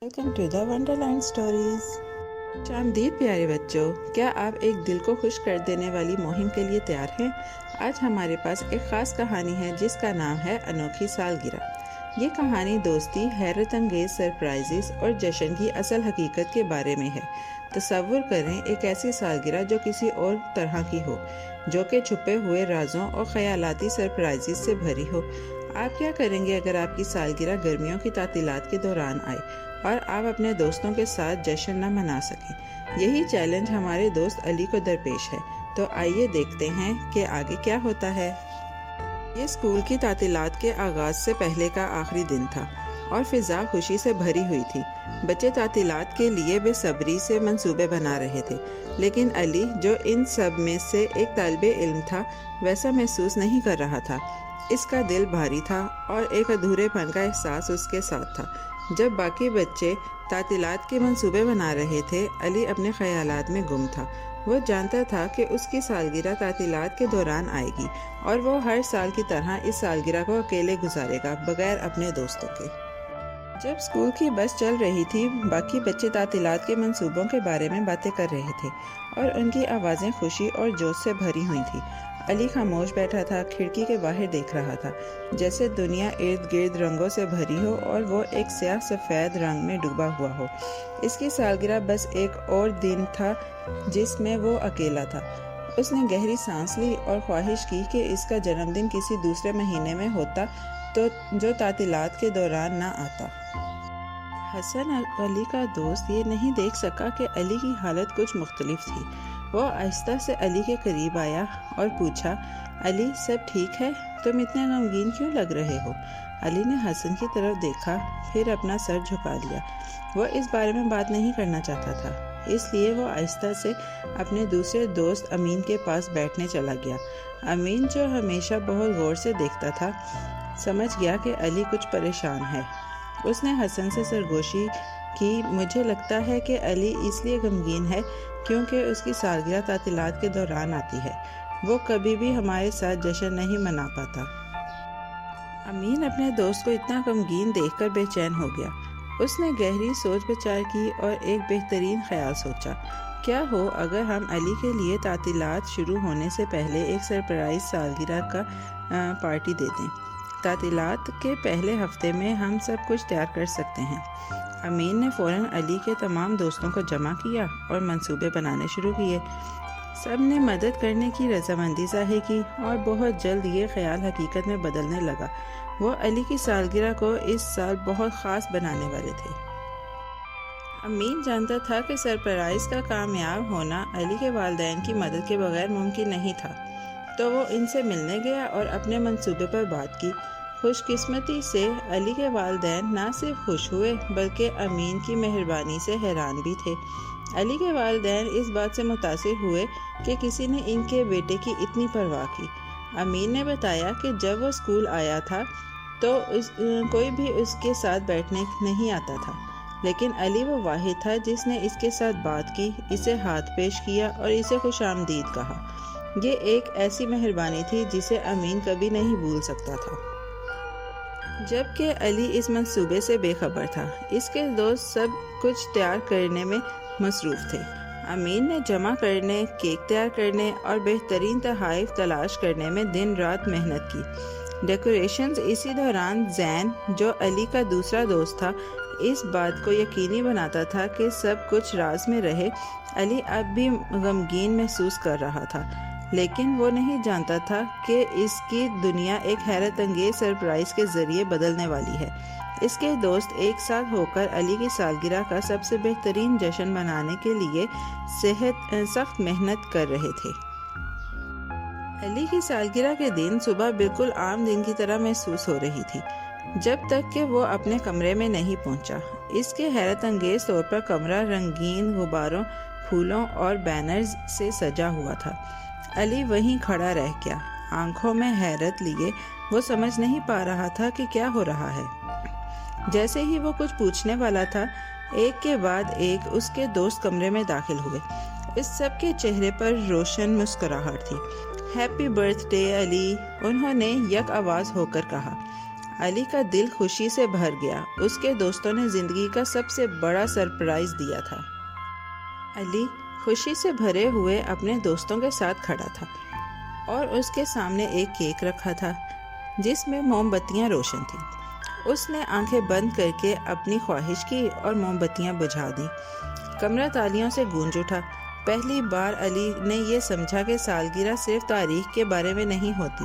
Welcome to the wonderland stories. آمدید پیارے بچوں، کیا آپ ایک دل کو خوش کر دینے والی مہم کے لیے تیار ہیں؟ آج ہمارے پاس ایک خاص کہانی ہے جس کا نام ہے انوکھی سالگرہ۔ یہ کہانی دوستی، حیرت انگیز سرپرائزز اور جشن کی اصل حقیقت کے بارے میں ہے۔ تصور کریں ایک ایسی سالگرہ جو کسی اور طرح کی ہو، جو کہ چھپے ہوئے رازوں اور خیالاتی سرپرائزز سے بھری ہو۔ آپ کیا کریں گے اگر آپ کی سالگرہ گرمیوں کی تعطیلات کے دوران آئے اور آپ اپنے دوستوں کے ساتھ جشن نہ منا سکیں؟ یہی چیلنج ہمارے دوست علی کو درپیش ہے، تو آئیے دیکھتے ہیں کہ آگے کیا ہوتا ہے۔ یہ اسکول کی تعطیلات کے آغاز سے پہلے کا آخری دن تھا اور فضا خوشی سے بھری ہوئی تھی۔ بچے تعطیلات کے لیے بے صبری سے منصوبے بنا رہے تھے، لیکن علی، جو ان سب میں سے ایک طالب علم تھا، ویسا محسوس نہیں کر رہا تھا۔ اس کا دل بھاری تھا اور ایک ادھورے پن کا احساس اس کے ساتھ تھا۔ جب باقی بچے تعطیلات کے منصوبے بنا رہے تھے، علی اپنے خیالات میں گم تھا۔ وہ جانتا تھا کہ اس کی سالگرہ تعطیلات کے دوران آئے گی اور وہ ہر سال کی طرح اس سالگرہ کو اکیلے گزارے گا، بغیر اپنے دوستوں کے۔ جب اسکول کی بس چل رہی تھی، باقی بچے تعطیلات کے منصوبوں کے بارے میں باتیں کر رہے تھے اور ان کی آوازیں خوشی اور جوش سے بھری ہوئی تھیں۔ علی خاموش بیٹھا تھا، کھڑکی کے باہر دیکھ رہا تھا، جیسے دنیا ارد گرد رنگوں سے بھری ہو اور وہ ایک سیاہ سفید رنگ میں ڈوبا ہوا ہو۔ اس کی سالگرہ بس ایک اور دن تھا جس میں وہ اکیلا تھا۔ اس نے گہری سانس لی اور خواہش کی کہ اس کا جنم دن کسی دوسرے مہینے میں ہوتا تو جو تعطیلات کے دوران نہ آتا۔ حسن، علی کا دوست، یہ نہیں دیکھ سکا کہ علی کی حالت کچھ مختلف تھی۔ وہ آہستہ سے علی کے قریب آیا اور پوچھا، علی، سب ٹھیک ہے؟ تم اتنے غمگین کیوں لگ رہے ہو؟ علی نے حسن کی طرف دیکھا، پھر اپنا سر جھکا لیا۔ وہ اس بارے میں بات نہیں کرنا چاہتا تھا، اس لیے وہ آہستہ سے اپنے دوسرے دوست امین کے پاس بیٹھنے چلا گیا۔ امین، جو ہمیشہ بہت غور سے دیکھتا تھا، سمجھ گیا کہ علی کچھ پریشان ہے۔ اس نے حسن سے سرگوشی کی، مجھے لگتا ہے کہ علی اس لیے غمگین ہے کیونکہ اس کی سالگرہ تعطیلات کے دوران آتی ہے۔ وہ کبھی بھی ہمارے ساتھ جشن نہیں منا پاتا۔ امین اپنے دوست کو اتنا غمگین دیکھ کر بے چین ہو گیا۔ اس نے گہری سوچ بچار کی اور ایک بہترین خیال سوچا، کیا ہو اگر ہم علی کے لیے تعطیلات شروع ہونے سے پہلے ایک سرپرائز سالگرہ کا پارٹی دے دیں؟ تعطیلات کے پہلے ہفتے میں ہم سب کچھ تیار کر سکتے ہیں۔ امین نے فوراً علی کے تمام دوستوں کو جمع کیا اور منصوبے بنانے شروع کیے۔ سب نے مدد کرنے کی رضامندی ظاہر کی اور بہت جلد یہ خیال حقیقت میں بدلنے لگا۔ وہ علی کی سالگرہ کو اس سال بہت خاص بنانے والے تھے۔ امین جانتا تھا کہ سرپرائز کا کامیاب ہونا علی کے والدین کی مدد کے بغیر ممکن نہیں تھا، تو وہ ان سے ملنے گیا اور اپنے منصوبے پر بات کی۔ خوش قسمتی سے علی کے والدین نہ صرف خوش ہوئے بلکہ امین کی مہربانی سے حیران بھی تھے۔ علی کے والدین اس بات سے متاثر ہوئے کہ کسی نے ان کے بیٹے کی اتنی پرواہ کی۔ امین نے بتایا کہ جب وہ اسکول آیا تھا تو کوئی بھی اس کے ساتھ بیٹھنے نہیں آتا تھا، لیکن علی وہ واحد تھا جس نے اس کے ساتھ بات کی، اسے ہاتھ پیش کیا اور اسے خوش آمدید کہا۔ یہ ایک ایسی مہربانی تھی جسے امین کبھی نہیں بھول سکتا تھا۔ جبکہ علی اس منصوبے سے بے خبر تھا، اس کے دوست سب کچھ تیار کرنے میں مصروف تھے۔ امین نے جمع کرنے، کیک تیار کرنے اور بہترین تحائف تلاش کرنے میں دن رات محنت کی۔ ڈیکوریشنز اسی دوران زین، جو علی کا دوسرا دوست تھا، اس بات کو یقینی بناتا تھا کہ سب کچھ راز میں رہے۔ علی اب بھی غمگین محسوس کر رہا تھا، لیکن وہ نہیں جانتا تھا کہ اس کی دنیا ایک حیرت انگیز سرپرائز کے ذریعے بدلنے والی ہے۔ اس کے دوست ایک ساتھ ہو کر علی کی سالگرہ کا سب سے بہترین جشن منانے کے لیے سخت محنت کر رہے تھے۔ علی کی سالگرہ کے دن صبح بالکل عام دن کی طرح محسوس ہو رہی تھی، جب تک کہ وہ اپنے کمرے میں نہیں پہنچا۔ اس کے حیرت انگیز طور پر کمرہ رنگین غباروں، پھولوں اور بینرز سے سجا ہوا تھا۔ علی وہیں کھڑا رہ گیا، آنکھوں میں حیرت لیے۔ وہ سمجھ نہیں پا رہا تھا کہ کیا ہو رہا ہے۔ جیسے ہی وہ کچھ پوچھنے والا تھا، ایک کے بعد ایک اس کے دوست کمرے میں داخل ہوئے۔ اس سب کے چہرے پر روشن مسکراہٹ تھی۔ ہیپی برتھ ڈے علی، انہوں نے یک آواز ہو کر کہا۔ علی کا دل خوشی سے بھر گیا۔ اس کے دوستوں نے زندگی کا سب سے بڑا سرپرائز دیا تھا۔ علی خوشی سے بھرے ہوئے اپنے دوستوں کے ساتھ کھڑا تھا اور اس کے سامنے ایک کیک رکھا تھا جس میں موم بتیاں روشن تھیں۔ اس نے آنکھیں بند کر کے اپنی خواہش کی اور موم بتیاں بجھا دیں۔ کمرہ تالیوں سے گونج اٹھا۔ پہلی بار علی نے یہ سمجھا کہ سالگرہ صرف تاریخ کے بارے میں نہیں ہوتی،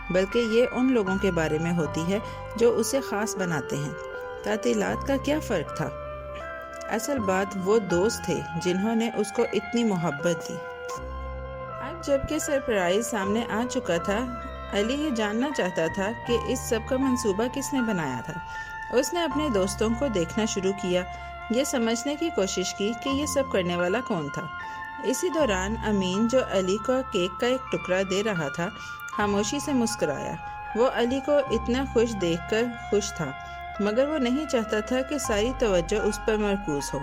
بلکہ یہ ان لوگوں کے بارے میں ہوتی ہے جو اسے خاص بناتے ہیں۔ تعطیلات کا کیا فرق تھا؟ اصل بات وہ دوست تھے جنہوں نے اس کو اتنی محبت دی۔ اب جب کہ سرپرائز سامنے آ چکا تھا، علی یہ جاننا چاہتا تھا کہ اس سب کا منصوبہ کس نے بنایا تھا۔ اس نے اپنے دوستوں کو دیکھنا شروع کیا، یہ سمجھنے کی کوشش کی کہ یہ سب کرنے والا کون تھا۔ اسی دوران امین، جو علی کو کیک کا ایک ٹکڑا دے رہا تھا، خاموشی سے مسکرایا۔ وہ علی کو اتنا خوش دیکھ کر خوش تھا، مگر وہ نہیں چاہتا تھا کہ ساری توجہ اس پر مرکوز ہو۔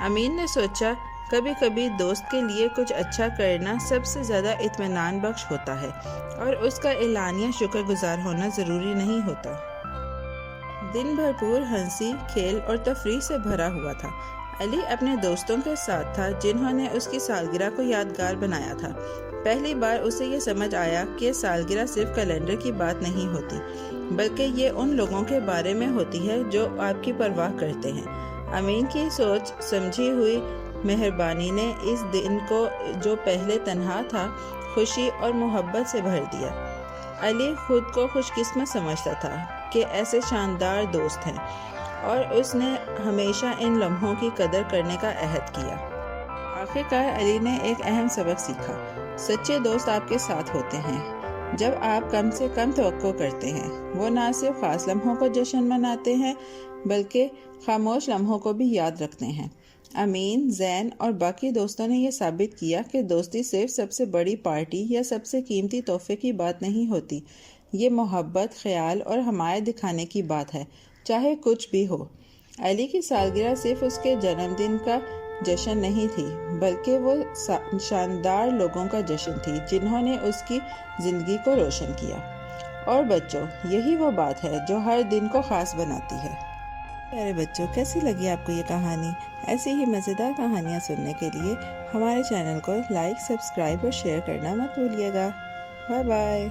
امین نے سوچا، کبھی کبھی دوست کے لیے کچھ اچھا کرنا سب سے زیادہ اطمینان بخش ہوتا ہے، اور اس کا اعلانیہ شکر گزار ہونا ضروری نہیں ہوتا۔ دن بھرپور ہنسی، کھیل اور تفریح سے بھرا ہوا تھا۔ علی اپنے دوستوں کے ساتھ تھا جنہوں نے اس کی سالگرہ کو یادگار بنایا تھا۔ پہلی بار اسے یہ سمجھ آیا کہ سالگرہ صرف کیلنڈر کی بات نہیں ہوتی، بلکہ یہ ان لوگوں کے بارے میں ہوتی ہے جو آپ کی پرواہ کرتے ہیں۔ امین کی سوچ سمجھی ہوئی مہربانی نے اس دن کو، جو پہلے تنہا تھا، خوشی اور محبت سے بھر دیا۔ علی خود کو خوش قسمت سمجھتا تھا کہ ایسے شاندار دوست ہیں، اور اس نے ہمیشہ ان لمحوں کی قدر کرنے کا عہد کیا۔ آخرکار علی نے ایک اہم سبق سیکھا۔ سچے دوست آپ کے ساتھ ہوتے ہیں جب آپ کم سے کم توقع کرتے ہیں۔ وہ نہ صرف خاص لمحوں کو جشن مناتے ہیں، بلکہ خاموش لمحوں کو بھی یاد رکھتے ہیں۔ امین، زین اور باقی دوستوں نے یہ ثابت کیا کہ دوستی صرف سب سے بڑی پارٹی یا سب سے قیمتی تحفے کی بات نہیں ہوتی، یہ محبت، خیال اور حمایت دکھانے کی بات ہے، چاہے کچھ بھی ہو۔ علی کی سالگرہ صرف اس کے جنم دن کا جشن نہیں تھی، بلکہ وہ شاندار لوگوں کا جشن تھی جنہوں نے اس کی زندگی کو روشن کیا۔ اور بچوں، یہی وہ بات ہے جو ہر دن کو خاص بناتی ہے۔ پیارے بچوں، کیسی لگی آپ کو یہ کہانی؟ ایسی ہی مزیدار کہانیاں سننے کے لیے ہمارے چینل کو لائک، سبسکرائب اور شیئر کرنا مت بھولیے گا۔ Bye bye.